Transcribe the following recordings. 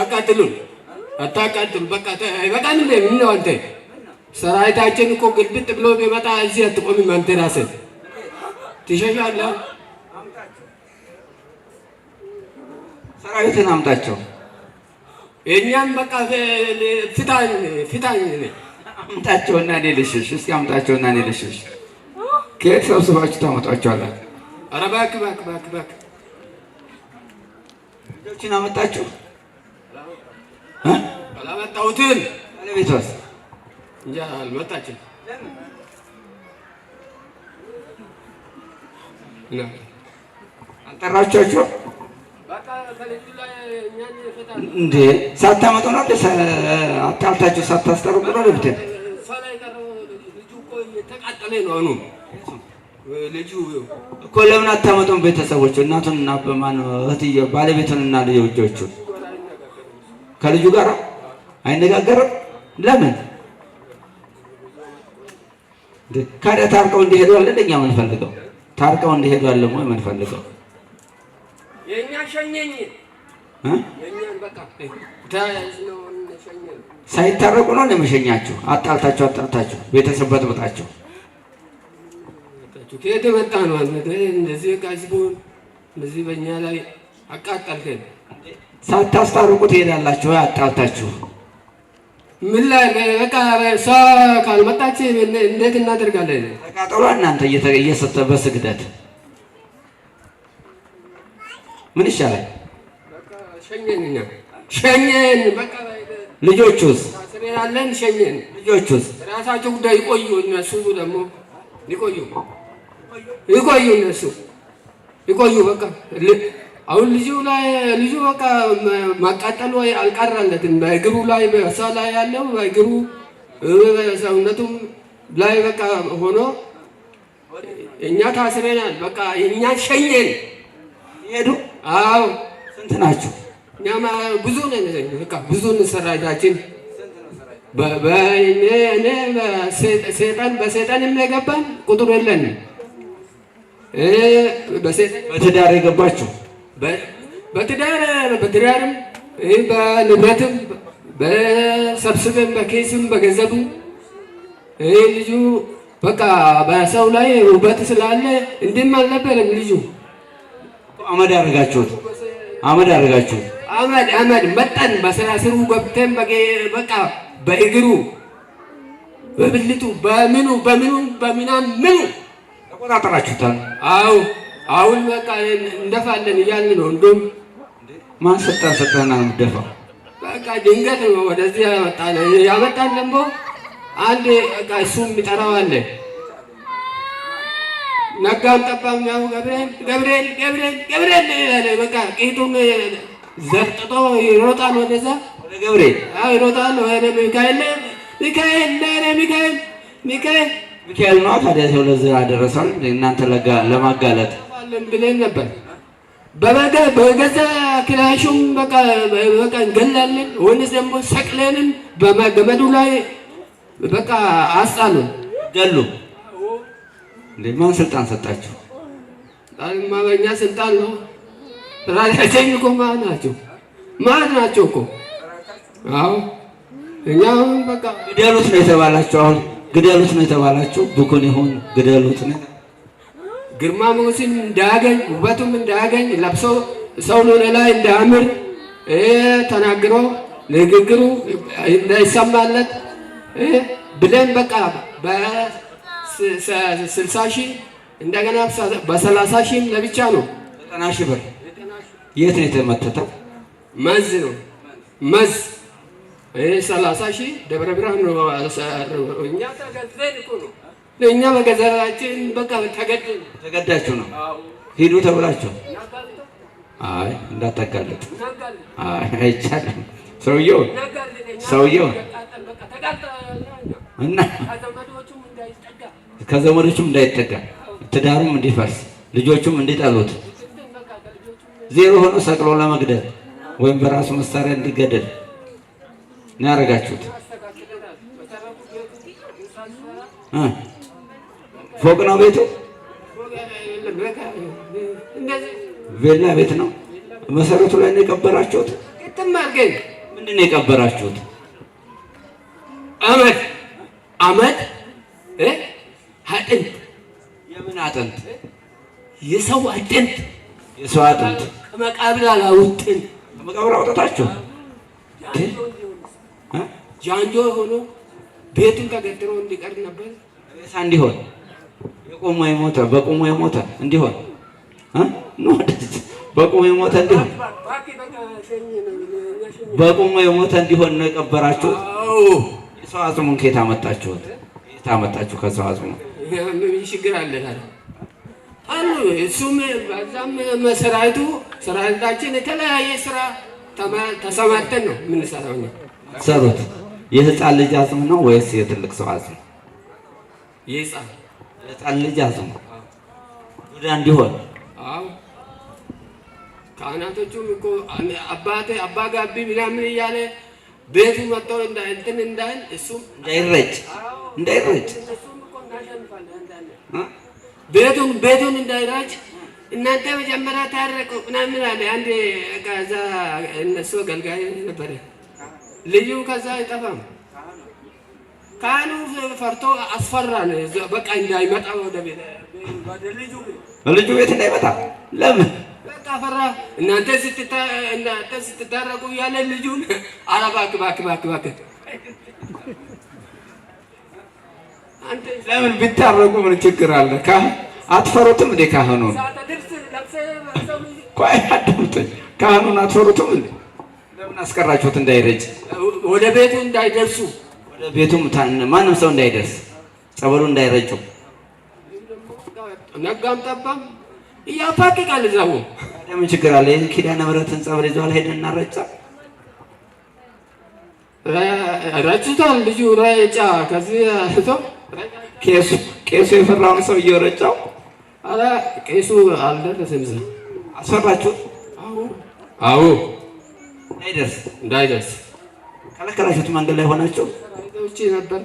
አታቃጥሉን አታቃጥሉ በቃ በቃን ምን ነው አንተ ሰራዊታችን እኮ ግልብጥ ብሎ ቢመጣ እዚህ አትቆምም አንተ ራስህ ትሸሻለህ ሰራዊትን አምጣቸው የኛን በቃ ፊታኝ አምጣቸውና እኔ ልሽሽ እስኪ አምጣቸውና እኔ ልሽሽ ከየት ሰብስባችሁ ታመጣቸዋላችሁ ኧረ እባክህ ልጆችን አመጣችሁ አላመጣሁትም ባለቤቷስ እንጃ አልመጣችም አልጠራችኋቸው እንዴ ሳታመጡ ነው አጣልታችሁ ሳታስጠርቁ ነው ልብትን ልጁ እኮ ለምን አታመጡም ቤተሰቦቹ እናቱንና በማን እህትዬ ባለቤቱንና ልጆቹን ከልጁ ጋር አይነጋገርም ለምን ካዳ ታርቀው እንዲሄዱ አለ እንደኛ ምን ፈልገው ታርቀው እንዲሄዱ አለ ወይ ምን ፈልገው የኛ ሸኘኝ የኛን በቃ ታያዝነው ሸኘኝ ሳይታረቁ ነው ለመሸኛችሁ አጣልታችሁ ቤተሰብ በጥብጣችሁ ከየት መጣ ነው አንተ እንደዚህ ጋዝቦን እንደዚህ በእኛ ላይ አቃጣልከን ሳታስታርቁ ትሄዳላችሁ አጣልታችሁ ምን ላይ በቃ ሰው ካልመጣች እንዴት እናደርጋለን ተቃጠሉ እናንተ እየሰጠ በስግደት ምን ይሻላል በቃ ሸኘን በቃ ልጆቹስ ታስረናለን ሸኘን ልጆቹስ ራሳቸው ጉዳይ ይቆዩ እነሱ ደግሞ ይቆዩ እነሱ ይቆዩ በቃ አሁን ልጁ በቃ ማቃጠሉ አልቀረለትም በእግሩ ላይ በሰው ላይ ያለው በእግሩ ሰውነቱም ላይ በቃ ሆኖ እኛ ታስረናል በቃ እኛ ሸኘን ሄዱ አዎ ስንት ናችሁ እኛማ ብዙ ነን በቃ ብዙ ሰራዊታችን በእኔ በሰይጣን የገባን ቁጥር የለንም በትዳር የገባችሁ በትዳርም በንብረትም በሰብስብም በኬስም በገንዘብም ልጁ በቃ በሰው ላይ ውበት ስላለ እንዲህም አልነበረም ልጁ አመድ አደረጋችሁት አመድ መጠን በስራስሩ ገብተን በቃ በእግሩ በብልቱ በምኑ ተቆጣጠራችሁታል አዎ አሁን በቃ እንደፋለን እያልን ነው እንደውም ማን ሰጠና ነው የምትደፋው በቃ ድንገት ነው ወደዚህ ያመጣን ደግሞ አንድ በቃ እሱም የሚጠራው አለ ነጋም ጠባም ያው ገብርኤል በቃ ቂጡን ዘርጥጦ ይሮጣል ወደዛ ወደ ገብርኤል ይሮጣል ወደ ሚካኤል ነው ታዲያ ሰው ለዚህ አደረሰን እናንተ ለማጋለጥ ብለን ነበር በገዛ ክላሹም በቃ እንገላለን ወንስ ደግሞ ሰቅለንም በገመዱ ላይ በቃ አስጣሉን ገሉ ማን ስልጣን ሰጣችሁ ዳልማ በእኛ ስልጣን ነው ራሳችን እኮ ማን ናቸው እኮ አዎ እኛም በቃ ግደሉት ነው የተባላችሁ አሁን ግደሉት ነው የተባላችሁ ብኩን ይሁን ግደሉት ነው ግርማ ሞገስን እንዳያገኝ ውበቱም እንዳያገኝ ለብሶ ሰው ላይ እንዳያምር ተናግሮ ንግግሩ እንዳይሰማለት ብለን በቃ በ60,000 እንደገና በ30,000 ለብቻ ነው 90,000 ብር የት ነው የተመተተው መዝ ነው መዝ 30,000 ደብረ ብርሃን ነው እኛ ተገዘን እኮ ነው ለኛ በገዛችን በቃ ተገዳችሁ ነው ሂዱ ተብላችሁ አይ እንዳታጋለጥ አይ አይቻልም ሰውየው እና ከዘመዶቹም እንዳይጠጋ ትዳሩም እንዲፈርስ ልጆቹም እንዲጠሉት ዜሮ ሆኖ ሰቅሎ ለመግደል ወይም በራሱ መሳሪያ እንዲገደል ነው ያደረጋችሁት ፎቅ ነው ቤቱ ቬላ ቤት ነው መሰረቱ ላይ ነው የቀበራችሁት ምንድን ነው የቀበራችሁት? አመድ አመድ አጥንት። የምን አጥንት? የሰው አጥንት። የሰው አጥንት ከመቃብር አላወጥን። ከመቃብር አውጥታችሁ ጃንጆ ሆኖ ቤቱን ተገድሮ እንዲቀር ነበር። ሬሳ እንዲሆን የቆመ የሞተ በቆመ የሞተ እንዲሆን በቆመ የሞተ እንዲሆን በቆመ የሞተ እንዲሆን ነው የቀበራችሁት። የሰው አጽሙን ከየት አመጣችሁት? የት አመጣችሁ? ከሰው አጽሙ ምን ችግር አለ አሉ። እሱም በዛም መሰራቱ ሰራታችን የተለያየ ስራ ተሰማርተን ነው የምንሰራው። ሰሩት። የህፃን ልጅ አጽም ነው ወይስ የትልቅ ሰው አጽም? የህፃን ልጅ አጽም ዱዳ እንዲሆን። አዎ ካህናቶቹም እኮ አባ ጋቢ ምናምን እያለ ቤቱ መጥተው እንትን እንዳይል እሱም እንዳይረጭ ቤቱን እንዳይረጭ እናንተ መጀመሪያ ታረቁ ምናምን አለ። አንድ ከዛ እነሱ አገልጋይ ነበረ ልዩ ከዛ አይጠፋም። ካህኑ ፈርቶ አስፈራን። በቃ እንዳይመጣ ወደ ልጁ ቤት እንዳይመጣ ለምን? በቃ ፈራ። እናንተ ስትታረቁ እያለ ልጁን ኧረ እባክህ ለምን ቢታረቁ ምን ችግር አለ? አትፈሩትም እንዴ? ካህኑን ቆይ አዳምጠኝ። ካህኑን አትፈሩትም እንዴ? ለምን አስቀራችሁት? እንዳይረጭ ወደ ቤቱ እንዳይደርሱ፣ ወደ ቤቱም ማንም ሰው እንዳይደርስ፣ ጸበሉ እንዳይረጩ። ነጋም ጠባም እያፋቅቃል እዛው። ምን ችግር አለ? ኪዳነ ምሕረትን ጸበል ይዘዋል። ሄደን እናረጫ ረጭቷል ልጁ ረጫ። ከዚህ ቄሱ የፈራውን ሰው እየረጫው። ኧረ ቄሱ አልደረሰም። እዛ አስፈራችሁት? አዎ እንዳይደርስ ከለከላችሁት። መንገድ ላይ ሆናችሁ ውጪ ነበር።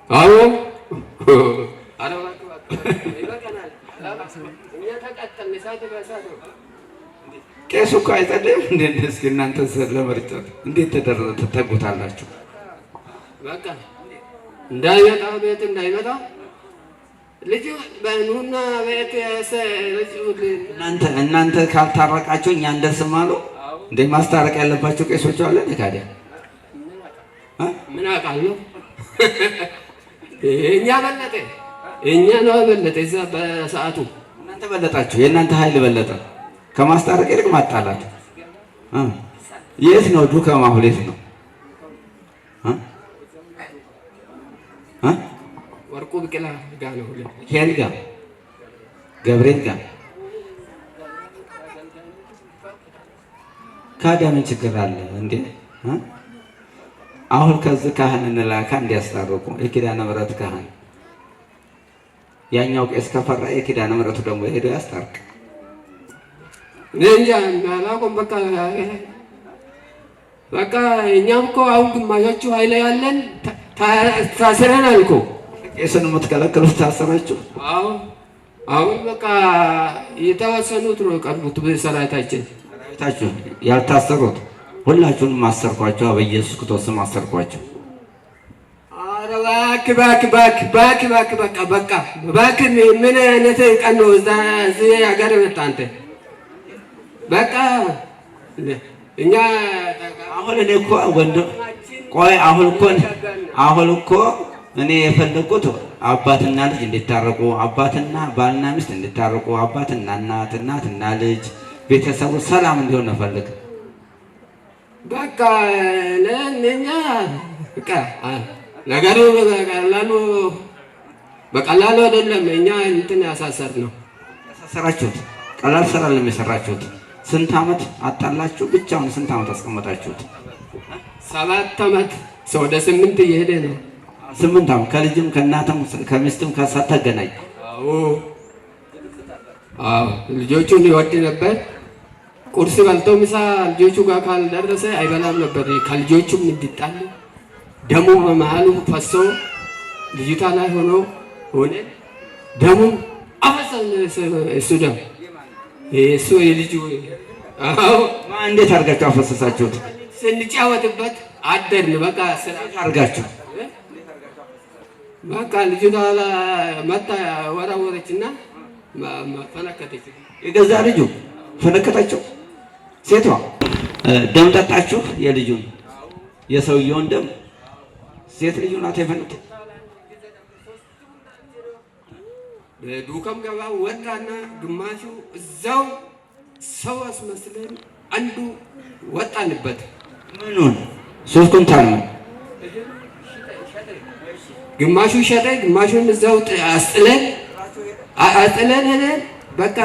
አዎ ቄሱ እኮ አይጸልይም እንዴ? እስኪ እናንተ ለመርጨት እንዴት ተጠጉታላችሁ? በቃ እንዳይመጣ ቤት እንዳይመጣ ልጅ በኑና ቤት እናንተ ካልታረቃችሁ እኛ እንደርስም አሉ። እንደ ማስታረቅ ያለባቸው ቄሶች አለ። ታዲያ ምን አውቃለሁ? እኛ በለጠ እኛ ነው በለጠ። እዛ በሰዓቱ እናንተ በለጣችሁ። የእናንተ ኃይል በለጠ። ከማስታረቅ ይልቅ ማጣላት። የት ነው ዱከማ? ሁሌት ነው ወርቁ ብቅላ ጋ ነው ሚካኤል ጋ ገብርኤል ጋ። ካዲያ ምን ችግር አለ እንዴ? አሁን ከዚህ ካህን እንላካ እንዲያስታርቁ የኪዳነ ምሕረት ካህን። ያኛው ቄስ ከፈራ የኪዳነ ምሕረቱ ደግሞ ሄዶ ያስታርቅ። እንጃ አላውቅም። በቃ እኛም እኮ አሁን ግማሾቹ ኃይለ ያለን ታስረናል እኮ። ቄስን የምትከለክሉት ታሰራችሁ? አዎ አሁን በቃ የተወሰኑት ነው የቀሩት። በሰራዊታችን ያልታሰሩት ሁላችሁንም አሰርኳቸው። በኢየሱስ ክርስቶስ ስም አሰርኳቸው። ኧረ እባክህ ምን አይነት ቀን ነው እዚህ ሀገር መጣ አንተ? በቃ እኛ አሁን እኔ እኮ ቆይ አሁን እኮ እኔ የፈለኩት አባትና ልጅ እንዲታረቁ፣ አባትና ባልና ሚስት እንዲታረቁ፣ አባትና እናት፣ እናትና ልጅ፣ ቤተሰቡ ሰላም እንዲሆን ነው ፈልግ። በቃ ለእኛ በቃ ነገሩ በቀላሉ አይደለም። እኛ እንትን ያሳሰር ነው ያሳሰራችሁት። ቀላል ስራ ለሚሰራችሁት ስንት ዓመት አጣላችሁ? ብቻውን ስንት ዓመት አስቀመጣችሁት? 7 ዓመት ሰው ወደ 8 እየሄደ ነው። 8 ዓመት ከልጅም ከእናትም ከሚስትም ተገናኝ። አዎ ልጆቹን ይወድ ነበር። ቁርስ በልቶ ምሳ ልጆቹ ጋር ካልደረሰ አይበላም ነበር። ከልጆቹም እንዲጣል ደሙ በመሃሉ ፈሶ ልጅቷ ላይ ሆነ ደሙ አፈሰ። እሱ ደም እሱ የልጁ አዎ እንዴት አድርጋችሁ አፈሰሳችሁት? ስንጫወትበት አደርን። በቃ አድርጋችሁ በቃ ልጅቷ መታ ወራወረችና ፈነከተች። የገዛ ልጁ ፈነከታቸው። ሴቷ ደም ጠጣችሁ? የልጁን የሰውየውን ደም ሴት ልጁ ናት የፈነከተች። ዱከም ገባ ወጣና ግማሹ እዛው ሰው አስመስለን አንዱ ወጣንበት። ምኑን 3 ኩንታል ነው። ግማሹ ሸጠ፣ ግማሹን እዛው አስጥለን ሄደን በቃ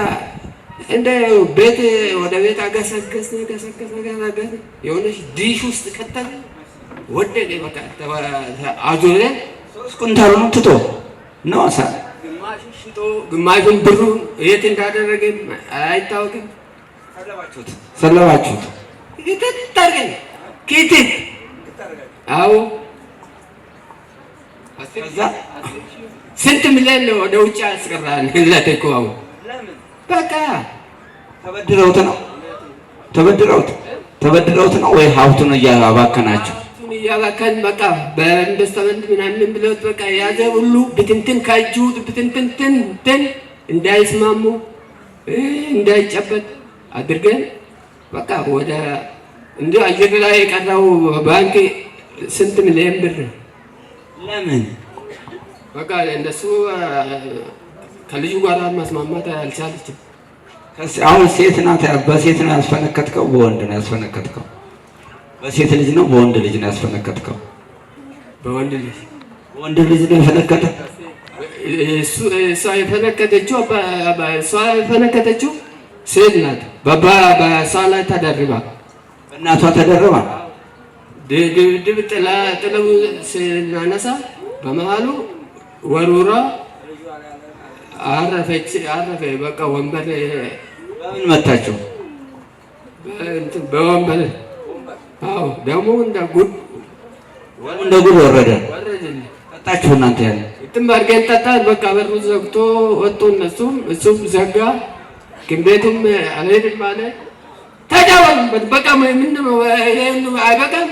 እንደ ቤት ወደ ቤት አገሰገስን። የሆነች ዲሽ ውስጥ ከተን ወደደ። በቃ አዙረን 3 ኩንታሉን ትቶ ነው አሳ ግማሹን ብሩን የት እንዳደረገ አይታወቅም። ሰለባችሁት ይተታርገን ኪቲት አው ስንት ሚሊዮን ነው ወደ ውጭ አስቀራን። ለተቋው በቃ ተበድረውት ነው ወይ ሀብቱን እያባከናቸው? እያባከን በቃ በኢንቨስትመንት ምናምን ብለውት በቃ የያዘ ሁሉ ብትንትን ከእጁ ብትንትን እንዳይስማሙ እንዳይጨበጥ አድርገን በቃ ወደ እንደ አየር ላይ የቀረው ባንክ ስንት ሚሊዮን ብር። ለምን በቃ እንደሱ ከልጁ ጋር ማስማማት አልቻለችም። አሁን ሴት ናት። በሴት ነው ያስፈነከትከው? በወንድ ነው ያስፈነከትከው? በሴት ልጅ ነው በወንድ ልጅ ነው ያስፈነከትከው? በወንድ ልጅ። ወንድ ልጅ ነው የፈነከተ። እሷ የፈነከተችው ሴት ናት። በእሷ ላይ ተደርባ በእናቷ ተደርባ ድብድብ ጥለው ስናነሳ በመሀሉ ወሩራ አረፈ። በቃ ወንበር በምን መታችሁ? በወንበር። አዎ ደግሞ እንደ ጉድ ወረደ። ጠጣችሁ እናንተ? ያለ እንትን አድርገን ጠጣን። በቃ በሩ ዘግቶ ወጡ እሱም ዘጋ። ግንቤቱም አልሄድም አለ። ተጫወቱበት። በቃ ምንድነው አይበቃም?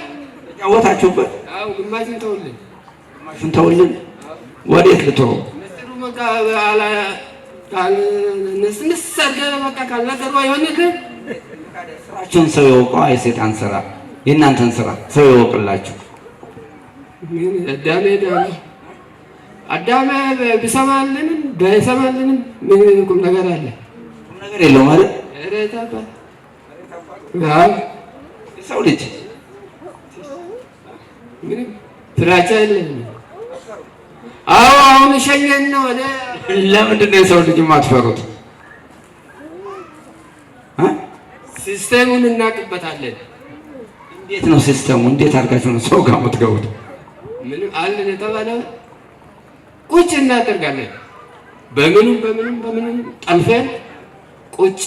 ተጫወታችሁበት? አዎ ግማሹን ተውልን። ወዴት ልትሆን? በቃ በቃ ካልነገሩ አይሆንልም። ስራችሁን ሰው ይወቀው። የሰይጣን ስራ፣ የእናንተን ስራ ሰው ይወቅላችሁ። አዳሜ ቢሰማልንም ባይሰማልንም ምን ቁም ነገር አለ? ቁም ነገር የለውም ማለት ሰው ልጅ ምንም ፍራቻ የለም። አዎ አሁን ሸኘን ነው። ለምንድን ነው የሰው ልጅ የማትፈሩት? ሲስተሙን እናቅበታለን። እንዴት ነው ሲስተሙ? እንዴት አድርጋችሁ ነው ሰው ጋር የምትገቡት? ምንም አለን የተባለው ቁጭ እናደርጋለን። በምንም ጠልፈን ቁጭ።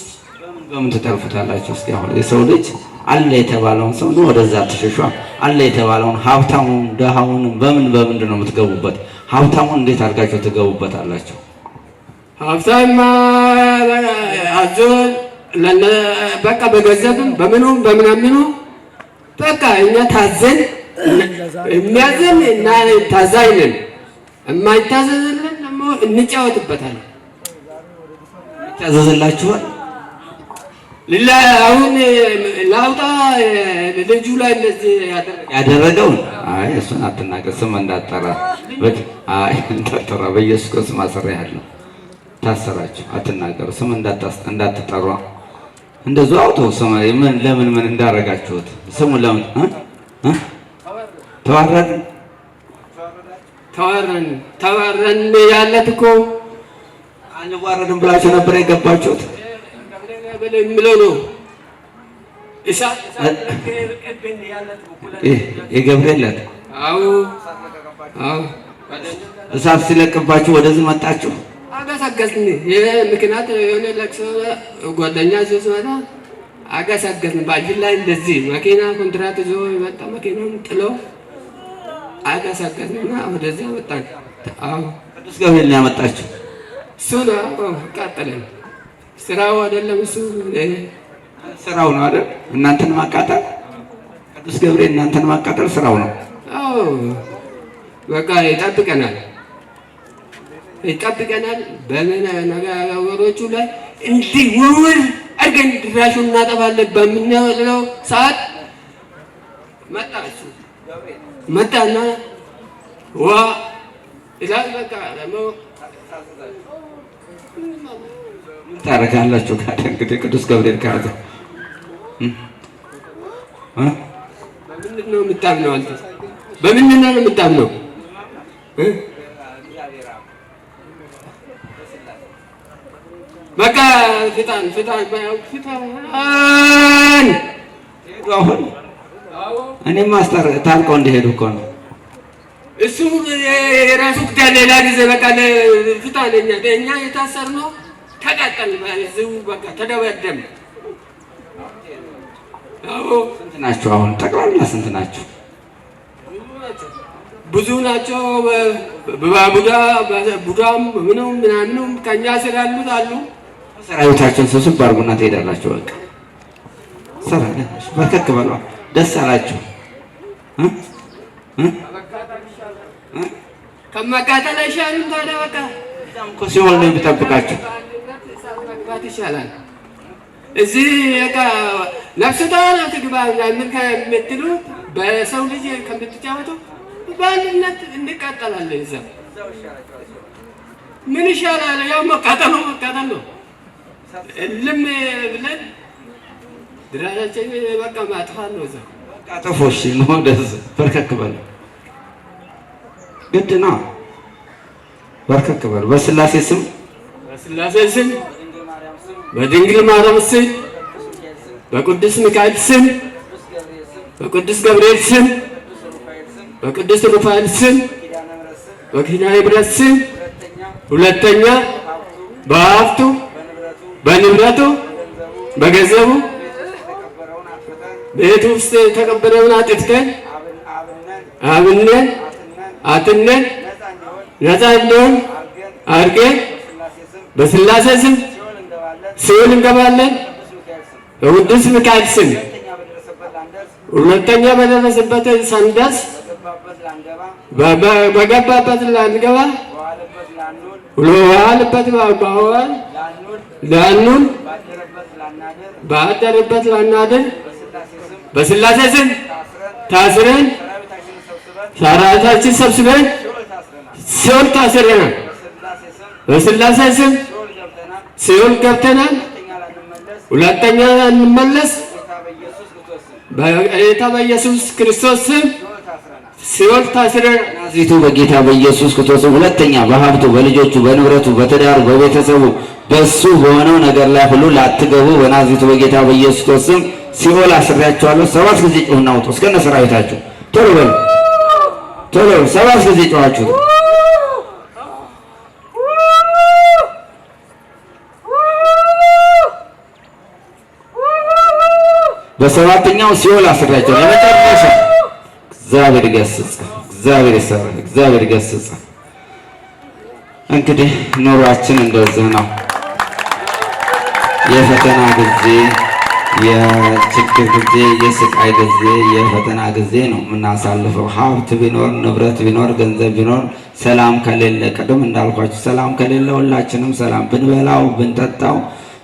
በምን ትጠልፉታላችሁ? እስኪ አሁን የሰው ልጅ አለ የተባለውን ሰው ነው ወደዛ ትሸሿ። አለ የተባለውን ሀብታሙን ደሃውን በምንድን ነው የምትገቡበት? ሀብታሙን እንዴት አድርጋችሁ ትገቡበታላችሁ? ሀብታማ አዞ በቃ በገንዘብም በምናምኑ በቃ እኛ ታዘን የሚያዘን እና ታዛኝ ነን። የማይታዘዝልን ደግሞ እንጫወትበታለን። ይታዘዝላችኋል። አሁን ላውጣ ልጁ ላይ እንደዚህ ያደረገውን እሱን አትናገር። ስም እንዳጠራ በኢየሱስ ክርስቶስ ማሰሪያለሁ። ታሰራችሁ። አትናገሩ። ስም እንዳትጠራ። እንደዚሁ አውጡ። ስም ለምን እንዳረጋችሁት ስሙ ለምን ተዋረን ያለት እኮ አንዋረድም ብላችሁ ነበር የገባችሁት። የሚለው ነው የገብርኤል ዕለት እሳት ሲለቅባችሁ ወደዚህ መጣችሁ። አገሳገስን። ምክንያት የሆነ ለቅሶ ጓደኛ ሲመጣ አገሳገስን። ባጅል ላይ እንደዚህ መኪና ኮንትራት ይዞ የመጣ መኪናውን ጥለው አገሳገስንና ወደዚያ ወጣን። ቅዱስ ገብርኤል ነው ያመጣችሁ። እሱ ነው ቀጥለን ስራው አይደለም እሱ ስራው ነው አይደል? እናንተን ማቃጠል ቅዱስ ገብርኤል እናንተን ማቃጠል ስራው ነው። አዎ በቃ ይጠብቀናል። በነገሮቹ ላይ እንዲህ ውር አድርገን ድራሹን እናጠፋለን በምንለው ሰዓት መጣና ዋ ይላል። በቃ ደግሞ ታረጋላችሁ ካለ እንግዲህ ቅዱስ ገብርኤል ካለ በምንድን ነው የምታምነው አንተ? በምንድን ነው የምታምነው? በቃ ፍጣን አሁን እኔም ማስተር ታልቀው እንደሄዱ እኮ ነው እሱ የራሱ ጉዳይ። ሌላ ጊዜ በቃ ፍጣን እኛ የታሰርነው ተቃጠል በዚሁ በቃ ተደበደም። አዎ ስንት ናቸው አሁን ጠቅላላ ስንት ናቸው? ብዙ ናቸው። ቡዳም ምናምኑም ከእኛ ስር ያሉት አሉ። ሰራዊታቸውን ስብስብ አድርጉና ትሄዳላችሁ። በቃ በርከክ በሏ። ደስ አላችሁ። ከመቃጠል አይሻልም ታዲያ? በቃ እዛም እኮ ሲሆን ነው የሚጠብቃችሁ። መግባት ይሻላል። እዚህ በቃ ነፍስቷ ነው ትግባ ከምትሉ በሰው ልጅ ከምትጫወቱ በአንድነት እንቃጠላለን። እዛ ምን ይሻላል? ያው መቃጠል ነው። እልም ብለን ድራሻችን በቃ ማጥፋት ነው። እዛ በቃ ጥፎሽ ነው። ደስ በርከክ በል ግድ ነው። በርከክ በል በስላሴ ስም በድንግል ማርያም ስም በቅዱስ ሚካኤል ስም በቅዱስ ገብርኤል ስም በቅዱስ ሩፋኤል ስም በኪዳነ ምሕረት ስም ሁለተኛ በሀብቱ በንብረቱ በገንዘቡ ቤት ውስጥ የተቀበረውን አጥፍተን አብነን አትነን ነፃ እንዲሆን አድርገን በስላሴ ስም ሲኦል እንገባለን። በቅዱስ ሚካኤል ስም ሁለተኛ በደረሰበት ሳንደርስ በገባበት ላንገባ ዋልበት ባዋል ላኑን ባደረበት ላናድር በስላሴ ስም ታስረን ሰራዊታችን ሰብስበን ሲኦል ታስረናል። በስላሴ ስም ሲኦል ገብተናል። ሁለተኛ እንመለስ። በጌታ በኢየሱስ ክርስቶስ ስም ሲኦል ታስረን ናዝሬቱ በጌታ በኢየሱስ ክርስቶስ ሁለተኛ በሀብቱ በልጆቹ በንብረቱ በትዳሩ በቤተሰቡ በሱ በሆነው ነገር ላይ ሁሉ ላትገቡ በናዝሬቱ በጌታ በኢየሱስ ክርስቶስ ስም ሲኦል አስሬያቸዋለሁ። 7 ጊዜ ጮህና ውጡ እስከነ ሰራዊታችሁ። ቶሎ በሉ ቶሎ 7 ጊዜ ጮኻችሁ። በሰባተኛው ሲኦል አስሬያቸዋለሁ። የመጨረሻ እግዚአብሔር ይገስጽ፣ እግዚአብሔር ይሰራ፣ እግዚአብሔር ይገስጽ። እንግዲህ ኑሯችን እንደዚህ ነው። የፈተና ጊዜ፣ የችግር ጊዜ፣ የስቃይ ጊዜ፣ የፈተና ጊዜ ነው የምናሳልፈው። ሀብት ቢኖር ንብረት ቢኖር ገንዘብ ቢኖር ሰላም ከሌለ ቅድም እንዳልኳችሁ ሰላም ከሌለ ሁላችንም ሰላም ብንበላው ብንጠጣው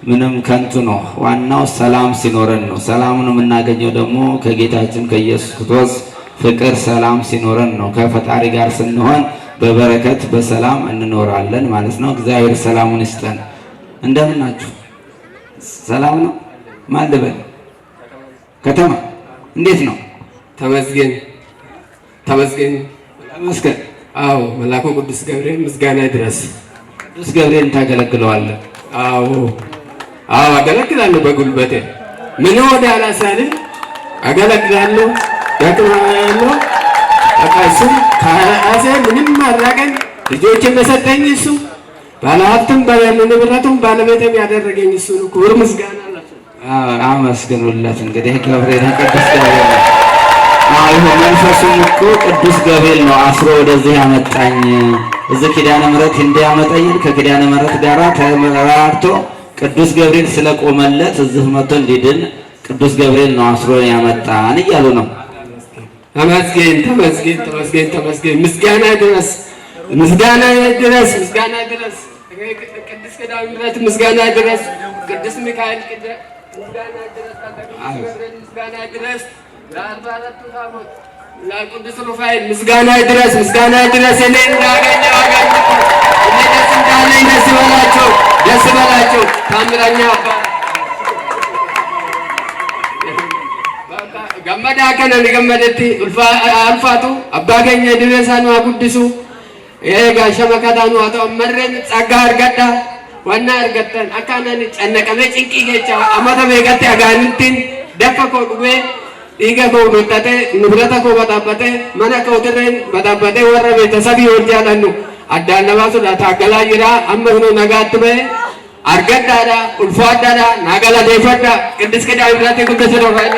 ምንም ከንቱ ነው። ዋናው ሰላም ሲኖረን ነው። ሰላሙን የምናገኘው ደግሞ ከጌታችን ከኢየሱስ ክርስቶስ ፍቅር ሰላም ሲኖረን ነው። ከፈጣሪ ጋር ስንሆን በበረከት በሰላም እንኖራለን ማለት ነው። እግዚአብሔር ሰላሙን ይስጠን። እንደምን ናችሁ? ሰላም ነው? ማን ልበል? ከተማ እንዴት ነው? ተመስገን ተመስገን ተመስገን። አዎ መልአኩ ቅዱስ ገብርኤል ምስጋና ይድረስ። ቅዱስ ገብርኤልን ታገለግለዋለህ? አዎ አገለግላለሁ። በጉልበቴ ምን ወደ አላሳልን አገለግላለሁ። ያለው በቃ እሱ ከራሴ ምንም አራቀኝ። ልጆችን በሰጠኝ እሱ ባለሀብትም በንብረቱም ባለቤትም ያደረገኝ እሱ ነው። ክብር ምስጋና አመስግኑለት። እንግዲህ ገብርኤል ቅዱስ ገብርኤል ይሄ መንፈሱም እኮ ቅዱስ ገብርኤል ነው አስሮ ወደዚህ ያመጣኝ። እዚህ ኪዳነ ምሕረት እንዲያመጣኝ ከኪዳነ ምሕረት ጋር ተመራርቶ ቅዱስ ገብርኤል ስለቆመለት እዚህ መጥቶ እንዲድን ቅዱስ ገብርኤል ነው አስሮ ያመጣን እያሉ ነው። ተመስገን ተመስገን ተመስገን ተመስገን። ምስጋና ድረስ ምስጋና ድረስ ምስጋና ድረስ ቅዱስ ኪዳነ ምሕረት ምስጋና ድረስ ቅዱስ ሚካኤል ምስጋና ድረስ ምስጋና ድረስ ለአርባዕቱ ታቦት ለቅዱስ ሩፋኤል ምስጋና ድረስ ምስጋና ድረስ። እኔ እንዳገኘው አገኘሁ። እኔ ደስ እንዳለኝ ደስ በላቸው ደስ በላቸው። ታምረኛ ገመዳ ከነን ገመደቲ አልፋቱ አባገኘ ድረሳኑ አጉድሱ ጋሸመከታኑ አቶ መረን ጸጋ አርገዳ ዋና አርገተን አካናን ጨነቀመ ጭንቂ ጌቻ አመተ በገተ አጋንንቲን ደፈኮ ዱቤ ዲገ ጎዶተተ ንብረተ ኮ በጣበተ መነ ከውትረን በጣበተ ወረ ቤተሰብ ይወጃላኑ አዳነባሱ ዳታገላ ይራ አመኑ ነጋትበ አርገዳዳ ኡልፋዳዳ ናገላ ደፈዳ ቅድስ ኪዳነ ምሕረት ቅዱስ ሩፋኤል